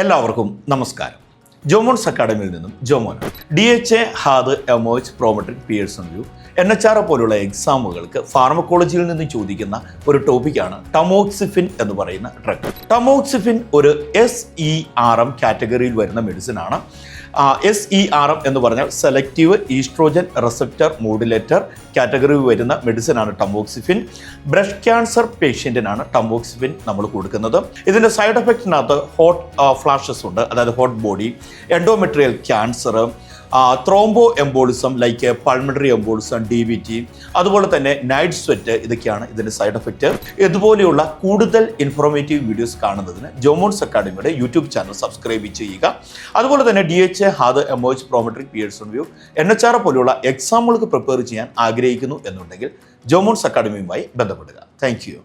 എല്ലാവർക്കും നമസ്കാരം. ജോമോൺസ് അക്കാഡമിയിൽ നിന്നും Jomon. DHA, HAAD, MOH, Prometric, Pearson VUE, NHR പോലുള്ള എക്സാമുകൾക്ക് ഫാർമക്കോളജിയിൽ നിന്ന് ചോദിക്കുന്ന ഒരു ടോപ്പിക്കാണ് ടമോക്സിഫിൻ എന്ന് പറയുന്ന ഡ്രഗ്. ടമോക്സിഫിൻ ഒരു SERM കാറ്റഗറിയിൽ വരുന്ന മെഡിസിൻ ആണ്. SERM എന്ന് പറഞ്ഞാൽ സെലക്റ്റീവ് ഈസ്ട്രോജൻ റിസപ്റ്റർ മോഡുലേറ്റർ കാറ്റഗറിയിൽ വരുന്ന മെഡിസിൻ ആണ് ടമോക്സിഫിൻ. ബ്രസ്റ്റ് ക്യാൻസർ പേഷ്യൻറ്റിനാണ് ടമോക്സിഫിൻ നമ്മൾ കൊടുക്കുന്നത്. ഇതിൻ്റെ സൈഡ് എഫക്റ്റിനകത്ത് ഹോട്ട് ഫ്ലാഷസ് ഉണ്ട്, അതായത് hot body, endometrial cancer, thrombo embolism like pulmonary embolism, DVT, അതുപോലെ തന്നെ നൈറ്റ് സ്വെറ്റ്, ഇതൊക്കെയാണ് ഇതിൻ്റെ സൈഡ് എഫക്റ്റ്. ഇതുപോലെയുള്ള കൂടുതൽ ഇൻഫോർമേറ്റീവ് വീഡിയോസ് കാണുന്നതിന് ജോമോൺസ് അക്കാഡമിയുടെ യൂട്യൂബ് ചാനൽ സബ്സ്ക്രൈബ് ചെയ്യുക. അതുപോലെ തന്നെ DHA, HAAD, MOH, Prometric, Pearson VUE, NHR പോലെയുള്ള എക്സാമുകൾക്ക് പ്രിപ്പയർ ചെയ്യാൻ ആഗ്രഹിക്കുന്നു എന്നുണ്ടെങ്കിൽ ജോമോൺസ് അക്കാഡമിയുമായി ബന്ധപ്പെടുക. Thank you.